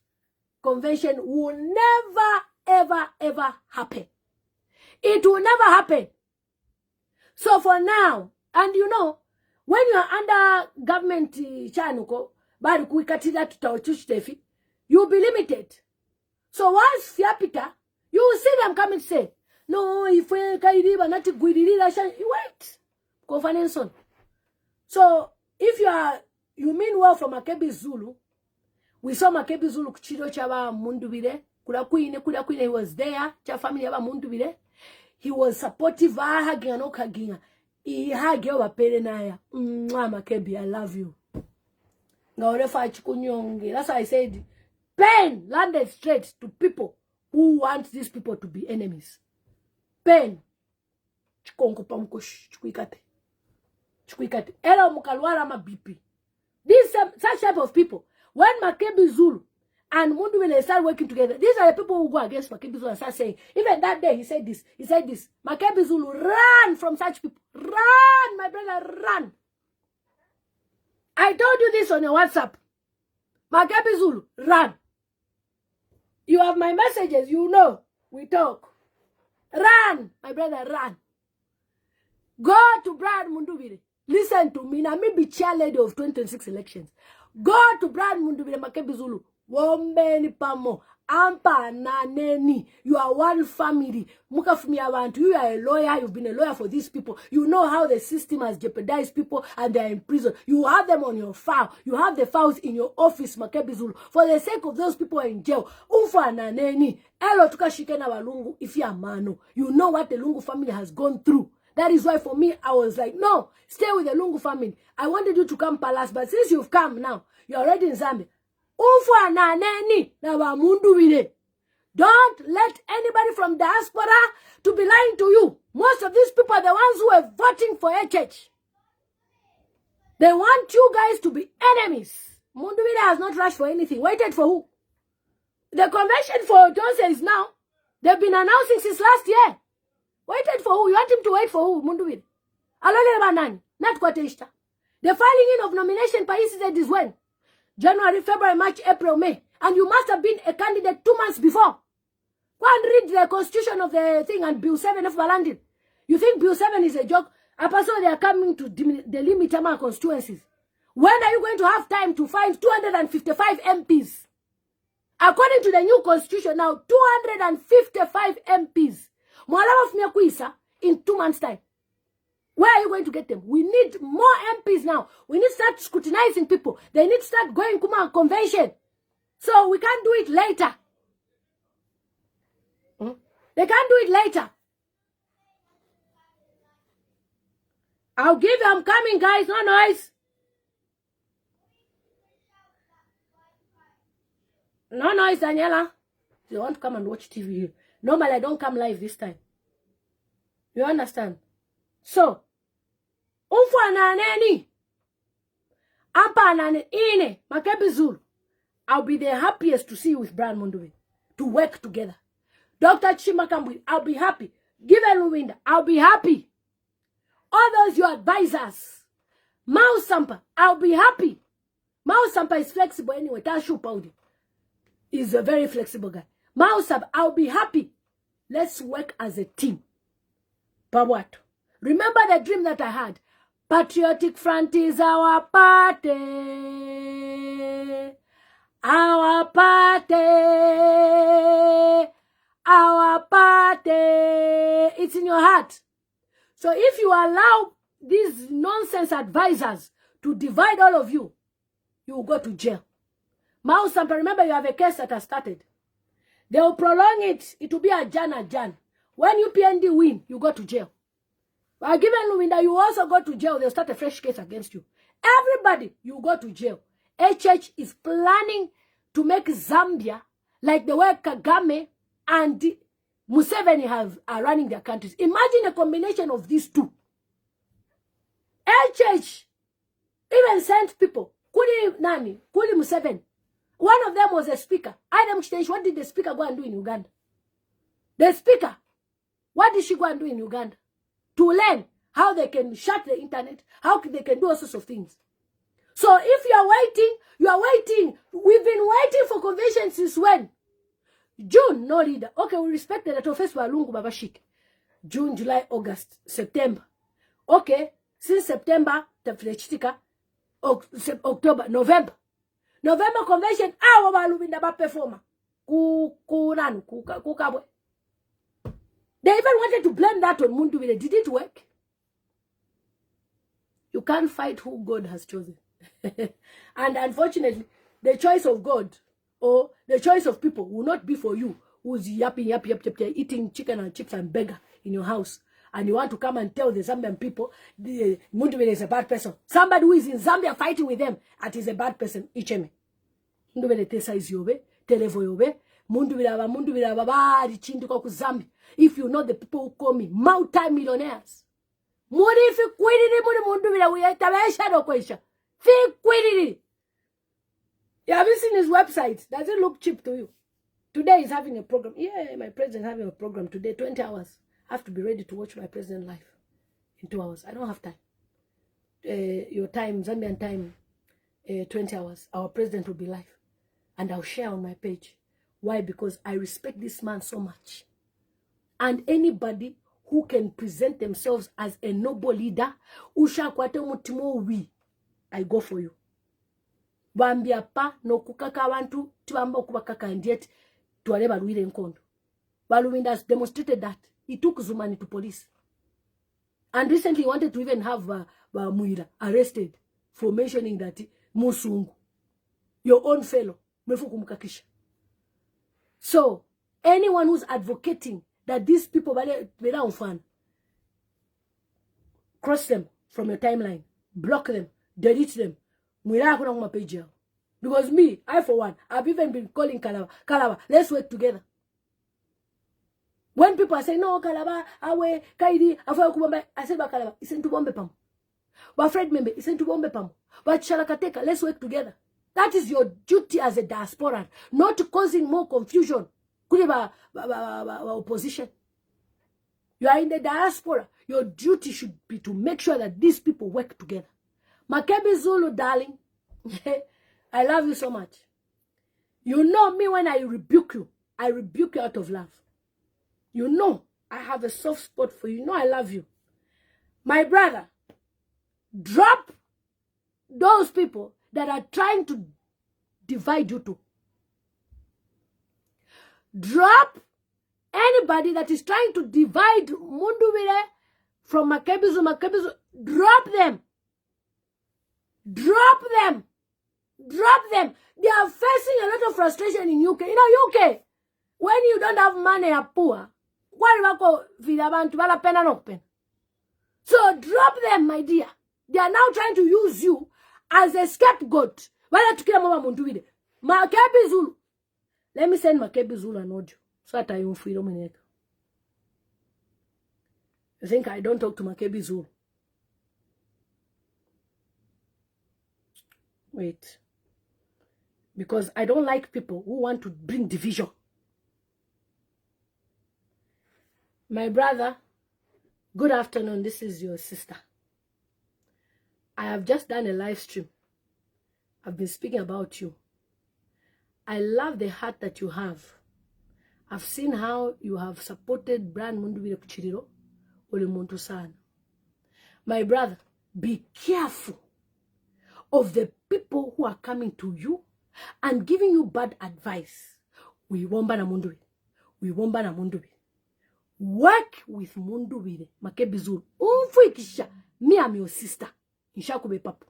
convention will never, ever happen. It will never happen. So for now, and you know, when you are under government chanuko, you'll be limited. So once Fiapita, you will see them come and say, no, if we can't not wait. Conference on. So if you mean well for Makebi Zulu, we saw Makebi Zulu kuchiro chaba Mundubile, kuda he was there, cha family yaba Mundubile. He was supportive, haginga no kaginga. He hagi wa pere naya. Makebi, I love you. That's why I said, pain landed straight to people who want these people to be enemies. Pain. Chukwikate. Ela mukalwala ma BP. Such type of people. When Makebi Zulu and Mundubile start working together, these are the people who go against Makebi Zulu and start saying, even that day he said this. Makebi Zulu, run from such people. Run, my brother, run. I told you this on your WhatsApp. Makebi Zulu, run. You have my messages, you know. We talk. Run, my brother, run. Go to Brian Mundubile. Listen to me. Now, me be chair lady of 2026 elections. Go to Brian Mundubile, Makebi Zulu. Wombeni pamo. Ampa naneni. You are one family. Mukafumi abantu. You are a lawyer. You've been a lawyer for these people. You know how the system has jeopardized people and they are in prison. You have them on your file. You have the files in your office, Makebi Zulu. For the sake of those people in jail. Umfa naneni. Elo tukashike na walungu if you are mano. You know what the Lungu family has gone through. That is why for me, I was like, no, stay with the Lungu family. I wanted you to come Palace, but since you've come now, you're already in Zambia. Umfa na neni na wa Mundubile. Don't let anybody from diaspora to be lying to you. Most of these people are the ones who are voting for HH. They want you guys to be enemies. Mundubile has not rushed for anything. Waited for who? The convention for Johnson is now. They've been announcing since last year. Waited for who? You want him to wait for who? Mundubile. Alole banani. Not Kwateshta. The filing in of nomination participants is when? January, February, March, April, May. And you must have been a candidate 2 months before. Go and read the constitution of the thing and Bill 7 of Balandin. You think Bill 7 is a joke? Apostle, they are coming to delimit our constituencies. When are you going to have time to find 255 MPs? According to the new constitution now, 255 MPs. Mwalama Fumekuisa in 2 months' time. Where are you going to get them? We need more MPs now. We need to start scrutinizing people. They need to start going to a convention. So we can't do it later. They can't do it later. I'll give you, I'm coming, guys. No noise. No noise, Daniela. You want to come and watch TV here. Normally, I don't come live this time. You understand? So, umfu ananeni. Ampa anane ine. Makebi Zulu. I'll be the happiest to see you with Brian Mundubile. To work together. Dr. Chimakambwe, I'll be happy. Given Luwinda, I'll be happy. All those your advisors. Mao Sampa, I'll be happy. Mao Sampa is flexible anyway. Tashu Paudi is a very flexible guy. Mao Sampa, I'll be happy. Let's work as a team. But what? Remember the dream that I had. Patriotic Front is our party. Our party. Our party. It's in your heart. So if you allow these nonsense advisors to divide all of you, you will go to jail. Mao Sampa, remember you have a case that has started. They will prolong it. It will be a Jan. When you PND win, you go to jail. But given Luwinda, you also go to jail. They'll start a fresh case against you. Everybody, you go to jail. HH is planning to make Zambia like the way Kagame and Museveni are running their countries. Imagine a combination of these two. HH even sent people. Kuli Museveni. One of them was a speaker. What did the speaker go and do in Uganda? The speaker, what did she go and do in Uganda? To learn how they can shut the internet, how they can do all sorts of things. So if you are waiting. We've been waiting for convention since when? June, no leader. Okay, we respect that of first Walungu Babashik. June, July, August, September. Okay, since September, October, November. November convention, Wabalubinda ba performer. Kukabwe. They even wanted to blame that on Mundubile. Did it work? You can't fight who God has chosen. And unfortunately, the choice of God or the choice of people will not be for you who's yapping, eating chicken and chips and burger in your house. And you want to come and tell the Zambian people the Mundubile is a bad person. Somebody who is in Zambia fighting with them, that is a bad person. Icheme. Mundubile tesa is yobe, televo yobe. Mundubile babari chindu kwa Zambia. If you know the people who call me multi-millionaires. Muri fi kwiriri muri Mundubile uyetabesha do kwesha. Fi kwiriri. You haven't seen his website. Does it look cheap to you? Today he's having a program. Yeah, my president is having a program today, 20 hours. I have to be ready to watch my president live in 2 hours. I don't have time. Your time, Zambian time, 20 hours. Our president will be live. And I'll share on my page. Why? Because I respect this man so much. And anybody who can present themselves as a noble leader, I go for you. Bambia pa no kukaka wantu tibamba kubakaka, and yet to whatever we didn't call. Balumindas demonstrated that. He took Zumani to police. And recently he wanted to even have Muira arrested for mentioning that Musungu, your own fellow, Mefukumukakisha. So, anyone who's advocating that these people, cross them from your timeline, block them, delete them. Because me, I for one, I've even been calling Kalaba, let's work together. When people are saying, no, Kalaba, Awe, Kaidi, I said, Kalaba, it's into Bombe Pam. But Fred Membe, it's into Bombe Pam. But Shalakateka, let's work together. That is your duty as a diaspora, not causing more confusion. Opposition. You are in the diaspora. Your duty should be to make sure that these people work together. Makebi Zulu, darling, I love you so much. You know me when I rebuke you out of love. You know I have a soft spot for you. You know I love you. My brother, drop those people that are trying to divide you two. Drop anybody that is trying to divide Mundubile from Makebi Zulu. Drop them. Drop them. Drop them. They are facing a lot of frustration in UK. You know, UK, when you don't have money, you're poor. So drop them, my dear. They are now trying to use you as a scapegoat. Makebi Zulu. Let me send Makebi Zulu an audio. So that I won't feel You think I don't talk to Makebi Zulu? Wait. Because I don't like people who want to bring division. My brother, good afternoon. This is your sister. I have just done a live stream. I've been speaking about you. I love the heart that you have. I've seen how you have supported Brand Mundubile Kuchiriro Olimuntu Sana. My brother, be careful of the people who are coming to you and giving you bad advice. We womba na Mundubile. We womba na Mundubile. Work with Mundubile. Makebi Zulu. Umfuikisha. Me, I'm your sister. Inshakube papu.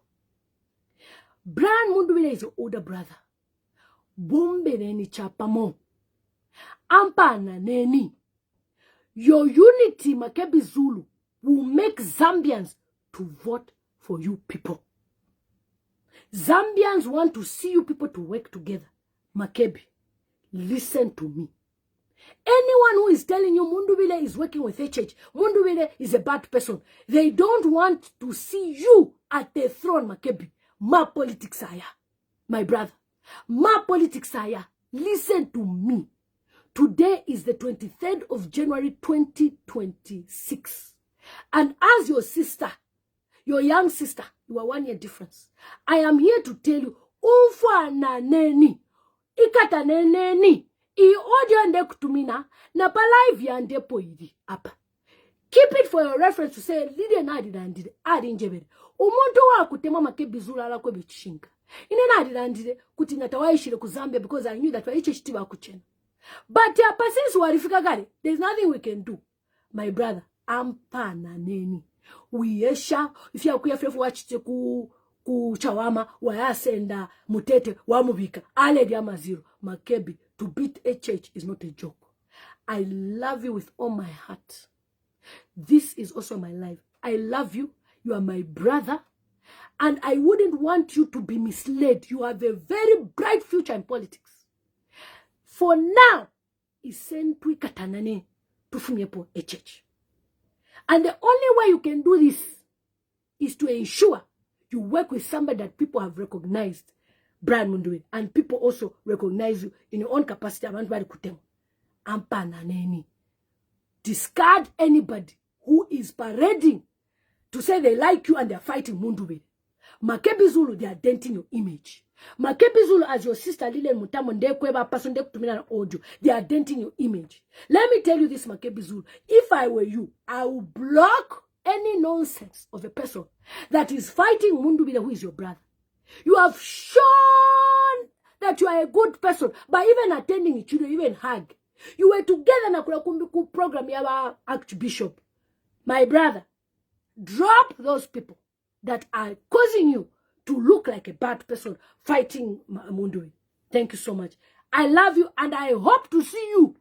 Brand Mundubile is your older brother. Bombe neni chapamo. Ampana neni. Your unity, Makebi Zulu, will make Zambians to vote for you people. Zambians want to see you people to work together. Makebi, listen to me. Anyone who is telling you Mundubile is working with HH, Mundubile is a bad person, they don't want to see you at the throne, Makebi. Ma politics aya. My brother, ma politics aya. Listen to me. Today is the 23rd of January 2026. And as your sister, your young sister, you are 1 year difference. I am here to tell you, ufa na neni, ikata neni, I audio nde kutumina, na pa live ya nde po idi, apa. Keep it for your reference to say, Lillian adi njebede. Umuntu wa kutema Makebi Zulu ala kwe bichishinga. Ine adi kuti natawaishile ku Zambia because I knew that wa HHT wa kuchena. But since warifika gari, there's nothing we can do. My brother, ampana neni. Uyesha, if you are kuyafu wachite ku chawama, wayasenda, mutete, wamubika, ale diama zero. Makebi, to beat HH is not a joke. I love you with all my heart. This is also my life. I love you. You are my brother. And I wouldn't want you to be misled. You have a very bright future in politics. For now, isentui katanane tufumyepo HH. And the only way you can do this is to ensure you work with somebody that people have recognized, Brand Mundubile, and people also recognize you in your own capacity. Discard anybody who is parading to say they like you and they're fighting Mundubile. Makebi Zulu, they are denting your image. Makebi Zulu, as your sister Lillian Mutambo, audio, they are denting your image. Let me tell you this, Makebi Zulu. If I were you, I would block any nonsense of a person that is fighting Mundubile, who is your brother. You have shown that you are a good person by even attending it, you don't even hug. You were together na kula program ya Archbishop. My brother, drop those people that are causing you to look like a bad person fighting Mundubile. Thank you so much. I love you and I hope to see you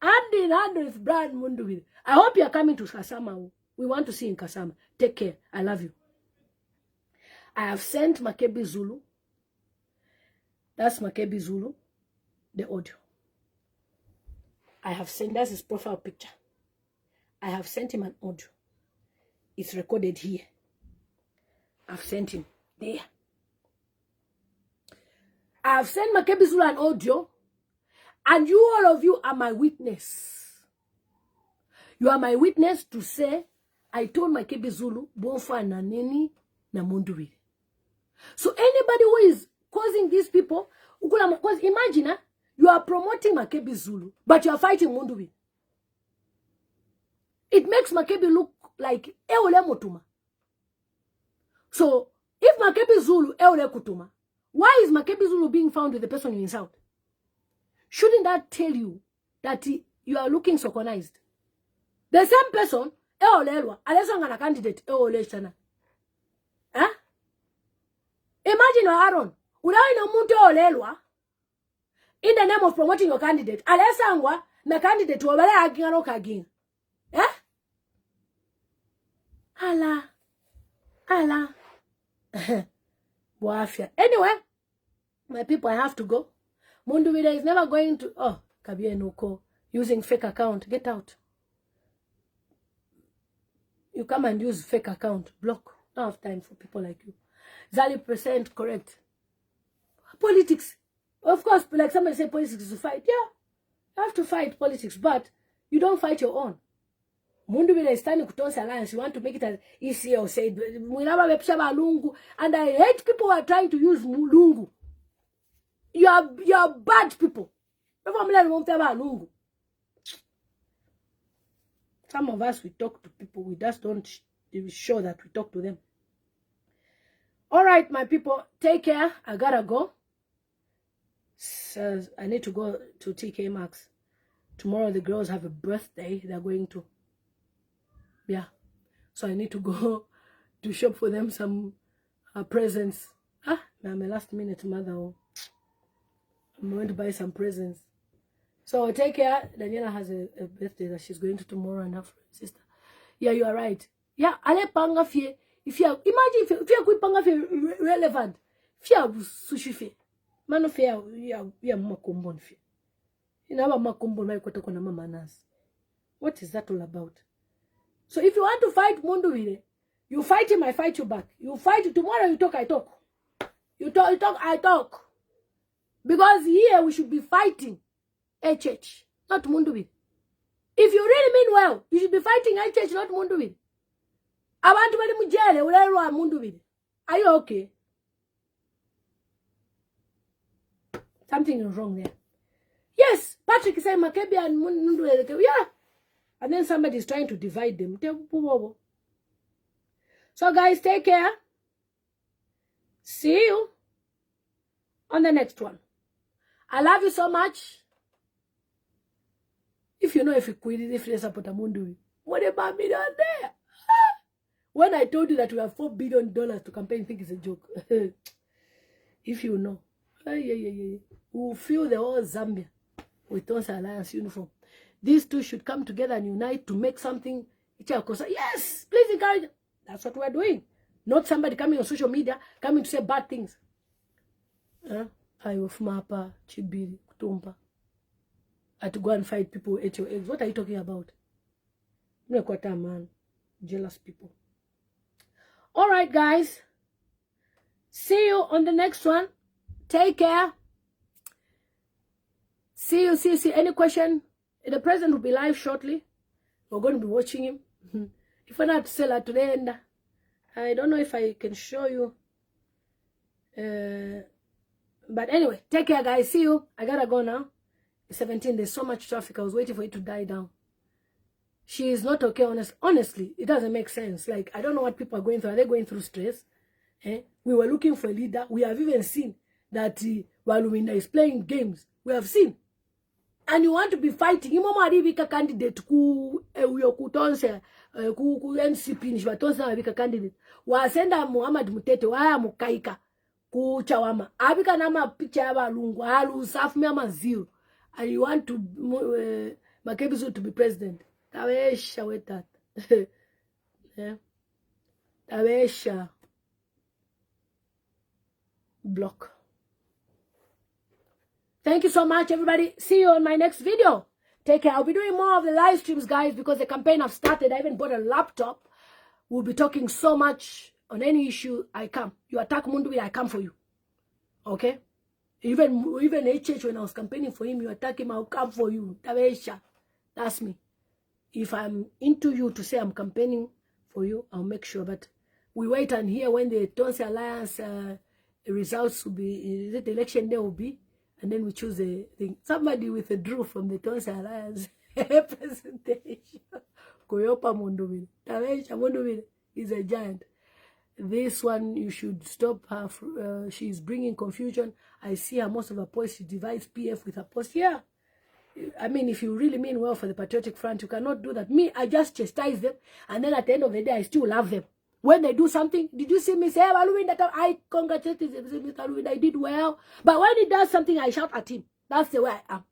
hand in hand with Brian Mundubile. I hope you are coming to Kasama. We want to see you in Kasama. Take care. I love you. I have sent Makebi Zulu. That's Makebi Zulu, the audio. I have sent, that's his profile picture. I have sent him an audio. It's recorded here. I've sent him there. I have sent Makebi Zulu an audio, and you, all of you, are my witness. You are my witness to say, I told Makebi Zulu, Bonfa na nini na Mundubile. So anybody who is causing these people, because imagine, you are promoting Makebi Zulu, but you are fighting Mundubile. It makes Makebi look like Eole Mutuma. So, if Makebi Zulu Eole Kutuma, why is Makebi Zulu being found with the person you insult? Shouldn't that tell you that you are looking soconized? The same person, Eole Elwa, Alessandra candidate, Eole Chana. Huh? Imagine Aaron, in the name of promoting your candidate, Alessandra, the candidate, who are again. Eh? Allah. Anyway, my people, I have to go. Mundubile is never going to, Kabie Noko, using fake account. Get out. You come and use fake account. Block. Don't have time for people like you. Zali percent correct. Politics. Of course, like somebody say politics is to fight. Yeah, you have to fight politics, but you don't fight your own. Mundubile is standing Kutonsi Alliance. You want to make it as easy or say, and I hate people who are trying to use Lungu. You are bad people. Some of us, we talk to people. We just don't show that we talk to them. All right, my people, take care. I gotta go. So I need to go to TK Maxx. Tomorrow the girls have a birthday. They're going to. Yeah. So I need to go to shop for them some presents. I'm a last minute mother. I'm going to buy some presents. So take care. Daniela has a birthday that she's going to tomorrow, and her sister. Yeah, you are right. Yeah, ale panga fie. If you imagine if you could panga fie relevant. Fie sushi fie. Mano fie ya makombon fie. Ina ba makombon mai kwata kona mama nas. What is that all about? So if you want to fight Mundubile, you fight him, I fight you back. You fight tomorrow, you talk, I talk. You talk, I talk. Because here we should be fighting HH, not Mundubile. If you really mean well, you should be fighting HH, not Mundubile. I want to be mujele, ulero Mundubile. Are you okay? Something is wrong there. Yes, Patrick said Makebi and Mundubile. Yeah. And then somebody is trying to divide them. So guys, take care. See you on the next one. I love you so much. If you know if you quit it, if you support Mundubile, what about me down there? When I told you that we have $4 billion to campaign, think it's a joke. If you know. We'll fill the whole Zambia with Tonsi Alliance uniform. These two should come together and unite to make something. Yes, please encourage. That's what we're doing. Not somebody coming on social media, coming to say bad things. I of Mapa, Chibiri, Kutumpa. I had to go and fight people at your eggs. What are you talking about? Man. Jealous people. All right, guys. See you on the next one. Take care. See you. Any question? The president will be live shortly. We're going to be watching him. If I'm not sell it today, and I don't know if I can show you. But anyway, take care, guys. See you. I gotta go now. It's 17. There's so much traffic. I was waiting for it to die down. She is not okay. Honestly, it doesn't make sense. Like, I don't know what people are going through. Are they going through stress? We were looking for a leader. We have even seen that Walumina is playing games. We have seen. And you want to be fighting. Imo maribika candidate ku uyokutonse ku NCP nishibatonse maribika candidate. Wasenda Muhammad Mutete waya mukaika ku chawama. Abika nama picha ya balungu halu safu miyama zero. And you want to Makebi Zulu to be president. Tawesha wetat. Yeah. Tawesha. Block. Thank you so much, everybody. See you on my next video. Take care. I'll be doing more of the live streams, guys, because the campaign have started. I even bought a laptop. We'll be talking so much on any issue. I come. You attack Mundubile, I come for you. Okay? Even HH, when I was campaigning for him, you attack him, I'll come for you. That's me. If I'm into you to say I'm campaigning for you, I'll make sure. But we wait and hear when the Tonsi Alliance results will be, the election day will be. And then we choose a thing. Somebody withdrew from the Tonsi Alliance presentation. Koyopa Mundubile. Tawesha Mundubile is a giant. This one, you should stop her. She's bringing confusion. I see her, most of her posts, she divides PF with her posts. Yeah. I mean, if you really mean well for the Patriotic Front, you cannot do that. Me, I just chastise them. And then at the end of the day, I still love them. When they do something, did you see me say, I congratulate him, I did well. But when he does something, I shout at him. That's the way I am.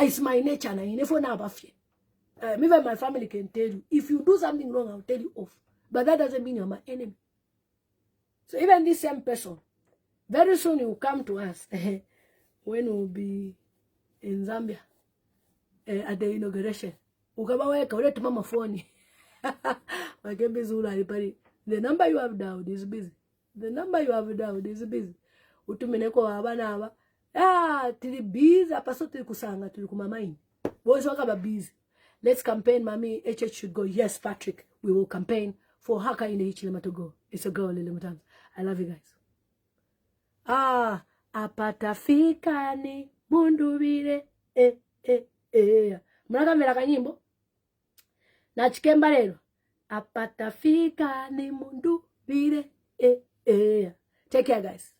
It's my nature. And I never know about fear. Even my family can tell you, if you do something wrong, I'll tell you off. But that doesn't mean you're my enemy. So even this same person, very soon he will come to us when we'll be in Zambia at the inauguration. Ukabaweka mama phone. Makebi Zulu alipari. The number you have dialed is busy. The number you have dialed is busy. Utumeneko abana aba. Tili busy apaso tili kusanga tili kumamaini. Boys wakaba busy. Let's campaign, Mami. HH should go. Yes, Patrick. We will campaign for Haka in the Hichilema to go. It's a girl, Lillian Mutambo. I love you guys. Apatafika ni Mundubile. Mnakamera kanyimbo. Na chikemba lelo. Apatafika ni Mundubile. Take care, guys.